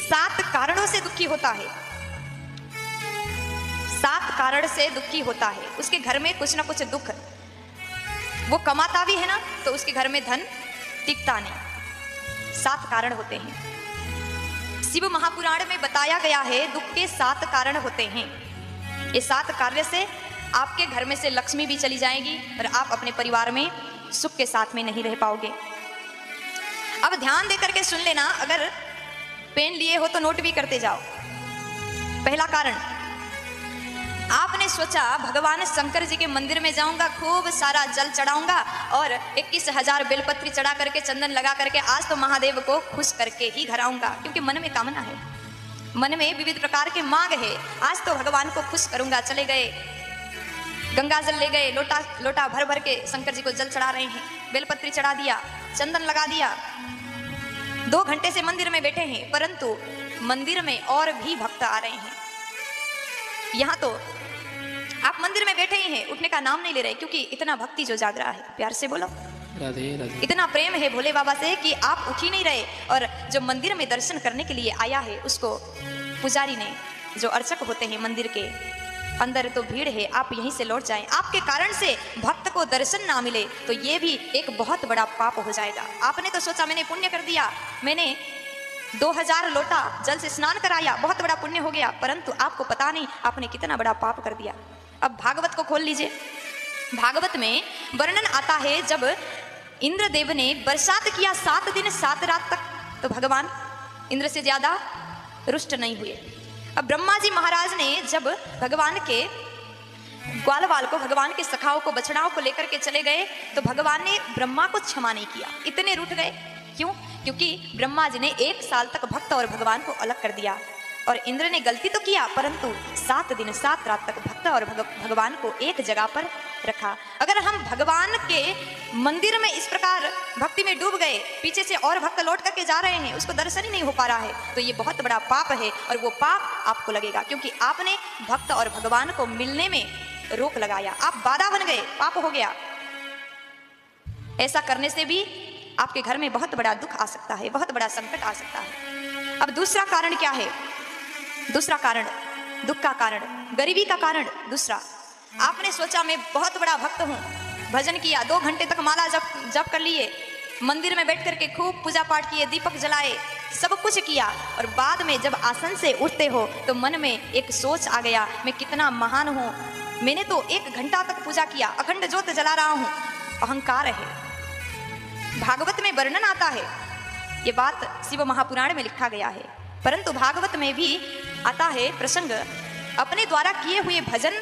7 कारणों से दुखी होता है, 7 कारण से दुखी होता है। उसके घर में कुछ ना कुछ दुख, वो कमाता भी है ना तो उसके घर में धन टिकता नहीं। 7 कारण होते हैं। शिव महापुराण में बताया गया है दुख के 7 कारण होते हैं। ये 7 कार्य से आपके घर में से लक्ष्मी भी चली जाएगी और आप अपने परिवार में सुख के साथ में नहीं रह पाओगे। अब ध्यान देकर के सुन लेना, अगर पेन लिए हो तो नोट भी करते जाओ। पहला कारण, आपने सोचा भगवान शंकर जी के मंदिर में जाऊंगा, खूब सारा जल चढ़ाऊंगा और 21,000 बेलपत्री चढ़ा करके चंदन लगा करके आज तो महादेव को खुश करके ही घर आऊंगा, क्योंकि मन में कामना है, मन में विविध प्रकार के मांग है। आज तो भगवान को खुश करूंगा। चले गए, गंगा जल ले गए, लोटा लोटा भर भर के शंकर जी को जल चढ़ा रहे हैं, बेलपत्री चढ़ा दिया, चंदन लगा दिया, 2 घंटे से मंदिर में बैठे हैं, परंतु मंदिर में और भी भक्त आ रहे हैं। यहाँ तो आप मंदिर में बैठे ही हैं, उठने का नाम नहीं ले रहे, क्योंकि इतना भक्ति जो जाग रहा है। प्यार से बोलो राधे राधे। इतना प्रेम है भोले बाबा से कि आप उठ ही नहीं रहे। और जो मंदिर में दर्शन करने के लिए आया है उसको पुजारी ने, जो अर्चक होते हैं मंदिर के अंदर, तो भीड़ है, आप यहीं से लौट जाएं। आपके कारण से भक्त को दर्शन ना मिले तो ये भी एक बहुत बड़ा पाप हो जाएगा। आपने तो सोचा मैंने पुण्य कर दिया, मैंने 2000 लोटा जल से स्नान कराया, बहुत बड़ा पुण्य हो गया, परंतु आपको पता नहीं आपने कितना बड़ा पाप कर दिया। अब भागवत को खोल लीजिए। भागवत में वर्णन आता है जब इंद्रदेव ने बरसात किया 7 दिन 7 रात तक, तो भगवान इंद्र से ज्यादा रुष्ट नहीं हुए। अब ब्रह्मा जी महाराज ने जब भगवान के ग्वालवाल को, भगवान के सखाओं को, बछड़ाओं को लेकर के चले गए तो भगवान ने ब्रह्मा को क्षमा नहीं किया, इतने रूठ गए। क्यों? क्योंकि ब्रह्मा जी ने 1 साल तक भक्त और भगवान को अलग कर दिया। और इंद्र ने गलती तो किया, परंतु 7 दिन 7 रात तक भक्त और भगवान को एक जगह पर रखा। अगर हम भगवान के मंदिर में इस प्रकार भक्ति में डूब गए, पीछे से और भक्त लौट करके जा रहे हैं, उसको दर्शन ही नहीं हो पा रहा है, तो ये बहुत बड़ा पाप है और वो पाप आपको लगेगा, क्योंकि आपने भक्त और भगवान को मिलने में रोक लगाया, आप बाधा बन गए, पाप हो गया। ऐसा करने से भी आपके घर में बहुत बड़ा दुख आ सकता है, बहुत बड़ा संकट आ सकता है। अब दूसरा कारण क्या है? दूसरा कारण, दुख का कारण, गरीबी का कारण। दूसरा, आपने सोचा मैं बहुत बड़ा भक्त हूँ, भजन किया, 2 घंटे तक माला जप कर लिए, मंदिर में बैठ करके खूब पूजा पाठ किए, दीपक जलाए, सब कुछ किया, और बाद में जब आसन से उठते हो तो मन में एक सोच आ गया, मैं कितना महान हूँ, मैंने तो 1 घंटा तक पूजा किया, अखंड ज्योत जला रहा हूँ। अहंकार है। भागवत में वर्णन आता है, ये बात शिव महापुराण में लिखा गया है, परंतु भागवत में भी आता है प्रसंग, अपने द्वारा किए हुए भजन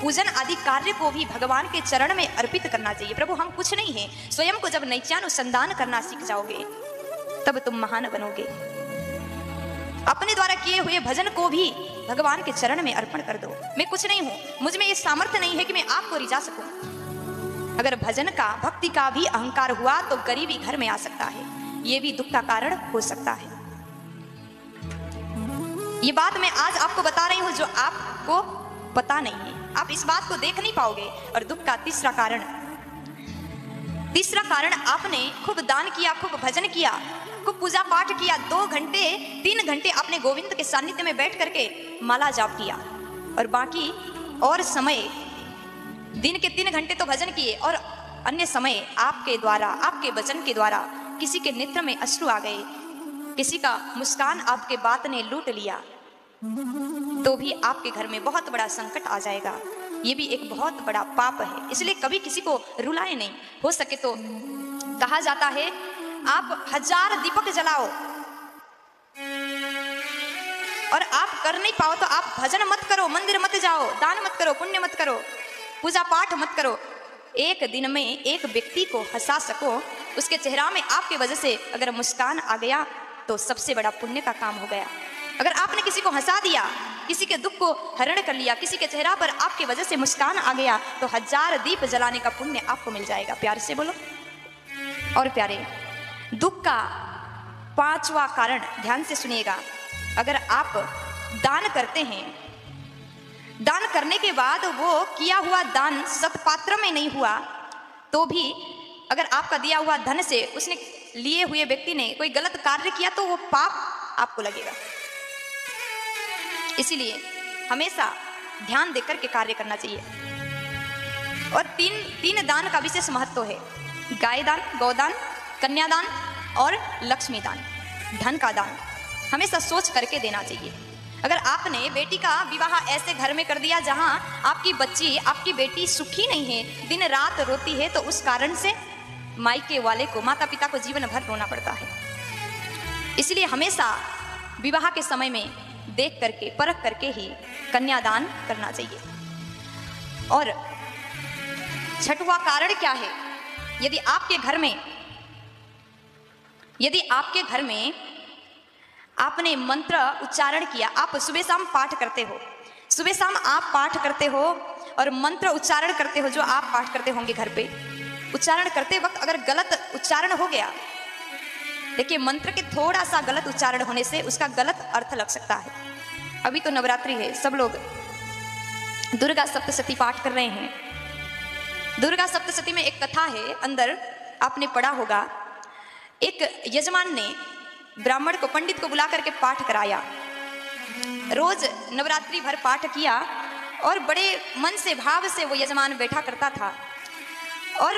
पूजन आदि कार्य को भी भगवान के चरण में अर्पित करना चाहिए। प्रभु हम कुछ नहीं है, स्वयं को जब नैत्यानुसंधान करना सीख जाओगे तब तुम महान बनोगे। अपने द्वारा किए हुए भजन को भी भगवान के चरण में अर्पण कर दो। मैं कुछ नहीं हूं, मुझ में ये सामर्थ्य नहीं है कि मैं आपको रिझा सकूं। अगर भजन का, भक्ति का भी अहंकार हुआ तो गरीबी घर में आ सकता है, ये भी दुख का कारण हो सकता है। ये बात मैं आज आपको बता रही हूं जो आपको पता नहीं है, आप इस बात को देख नहीं पाओगे। और दुख का तीसरा कारण, आपने खूब दान किया, खूब भजन किया, खूब पूजा पाठ किया, 2 घंटे 3 घंटे आपने गोविंद के सानिध्य में बैठ करके माला जाप किया, और बाकी और समय दिन के 3 घंटे तो भजन किए, और अन्य समय आपके द्वारा, आपके वचन के द्वारा किसी के नेत्र में अश्रु आ गए, किसी का मुस्कान आपके बात ने लूट लिया, तो भी आपके घर में बहुत बड़ा संकट आ जाएगा। ये भी एक बहुत बड़ा पाप है। इसलिए कभी किसी को रुलाए नहीं। हो सके तो कहा जाता है आप 1000 दीपक जलाओ, और आप कर नहीं पाओ तो आप भजन मत करो, मंदिर मत जाओ, दान मत करो, पुण्य मत करो, पूजा पाठ मत करो। एक दिन में एक व्यक्ति को हंसा सको, उसके चेहरा में आपके वजह से अगर मुस्कान आ गया तो सबसे बड़ा पुण्य का काम हो गया। अगर आपने किसी को हंसा दिया, किसी के दुख को हरण कर लिया, किसी के चेहरा पर आपके वजह से मुस्कान आ गया, तो 1000 दीप जलाने का पुण्य आपको मिल जाएगा। प्यार से बोलो। और प्यारे, दुख का 5वां कारण ध्यान से सुनिएगा। अगर आप दान करते हैं, दान करने के बाद वो किया हुआ दान सत्पात्र में नहीं हुआ, तो भी अगर आपका दिया हुआ धन से उसने लिए हुए व्यक्ति ने कोई गलत कार्य किया तो वो पाप आपको लगेगा। इसीलिए हमेशा ध्यान देकर के कार्य करना चाहिए। और तीन दान का विशेष महत्व है, गाय दान, गौदान, कन्यादान और लक्ष्मी दान, धन का दान हमेशा सोच करके देना चाहिए। अगर आपने बेटी का विवाह ऐसे घर में कर दिया जहां आपकी बच्ची, आपकी बेटी सुखी नहीं है, दिन रात रोती है, तो उस कारण से मायके वाले को, माता पिता को जीवन भर रोना पड़ता है। इसलिए हमेशा विवाह के समय में देख करके, परख करके ही कन्यादान करना चाहिए। और छठवां कारण क्या है? यदि आपके घर में आपने मंत्र उच्चारण किया, आप सुबह शाम पाठ करते हो, सुबह शाम आप पाठ करते हो और मंत्र उच्चारण करते हो, जो आप पाठ करते होंगे घर पे, उच्चारण करते वक्त अगर गलत उच्चारण हो गया, देखिए मंत्र के थोड़ा सा गलत उच्चारण होने से उसका गलत अर्थ लग सकता है। अभी तो नवरात्रि है, सब लोग दुर्गा सप्तशती पाठ कर रहे हैं। दुर्गा सप्तशती में एक कथा है, अंदर आपने पढ़ा होगा, एक यजमान ने ब्राह्मण को, पंडित को बुला करके पाठ कराया, रोज नवरात्रि भर पाठ किया और बड़े मन से, भाव से वो यजमान बैठा करता था। और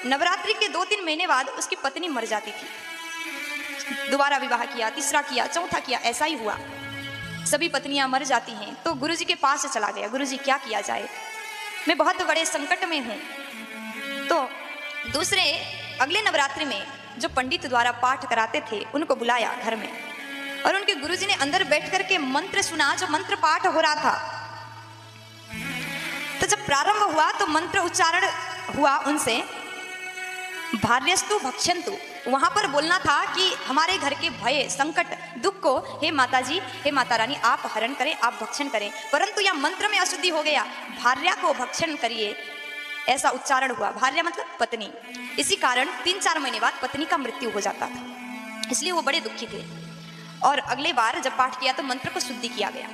नवरात्रि के 2-3 महीने बाद उसकी पत्नी मर जाती थी। दोबारा विवाह किया, तीसरा किया, चौथा किया, ऐसा ही हुआ, सभी पत्नियां मर जाती हैं। तो गुरुजी के पास चला गया, गुरुजी क्या किया जाए, मैं बहुत बड़े संकट में हूँ। तो अगले नवरात्रि में जो पंडित द्वारा पाठ कराते थे उनको बुलाया घर में, और उनके गुरुजी ने अंदर बैठ करके मंत्र सुना, जो मंत्र पाठ हो रहा था। तो जब प्रारंभ हुआ तो मंत्र उच्चारण हुआ उनसे, भार्यस्तु भक्षन्तु, वहां पर बोलना था कि हमारे घर के भय, संकट, दुख को हे माता जी, हे माता रानी आप हरण करें, आप भक्षण करें। परंतु यह मंत्र में अशुद्धि हो गया, भार्या को भक्षण करिए, ऐसा उच्चारण हुआ। भार्या मतलब पत्नी। इसी कारण 3-4 महीने बाद पत्नी का मृत्यु हो जाता था, इसलिए वो बड़े दुखी थे। और अगले बार जब पाठ किया तो मंत्र को शुद्धि किया गया।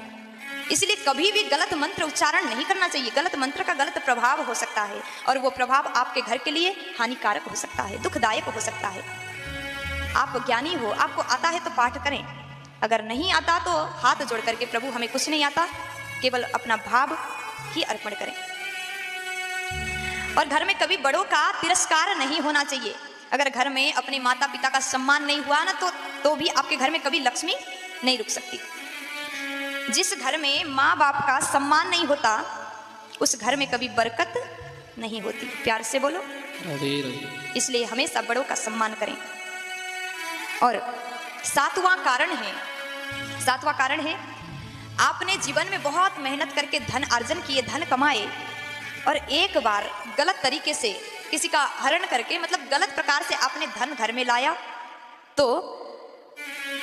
इसलिए कभी भी गलत मंत्र उच्चारण नहीं करना चाहिए। गलत मंत्र का गलत प्रभाव हो सकता है, और वो प्रभाव आपके घर के लिए हानिकारक हो सकता है, दुखदायक हो सकता है। आप ज्ञानी हो, आपको आता है तो पाठ करें, अगर नहीं आता तो हाथ जोड़ करके, प्रभु हमें कुछ नहीं आता, केवल अपना भाव ही अर्पण करें। और घर में कभी बड़ों का तिरस्कार नहीं होना चाहिए। अगर घर में अपने माता पिता का सम्मान नहीं हुआ ना, तो भी आपके घर में कभी लक्ष्मी नहीं रुक सकती। जिस घर में माँ बाप का सम्मान नहीं होता, उस घर में कभी बरकत नहीं होती। प्यार से बोलो। इसलिए हमेशा बड़ों का सम्मान करें। और सातवां कारण है, आपने जीवन में बहुत मेहनत करके धन अर्जन किए, धन कमाए, और एक बार गलत तरीके से किसी का हरण करके, मतलब गलत प्रकार से आपने धन घर में लाया, तो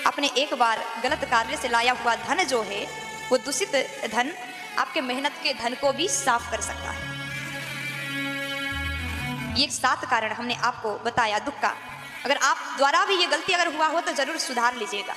आपने एक बार गलत कार्य से लाया हुआ धन जो है, वो दूषित धन आपके मेहनत के धन को भी साफ कर सकता है। ये 7 कारण हमने आपको बताया दुख का। अगर आप द्वारा भी ये गलती अगर हुआ हो तो जरूर सुधार लीजिएगा।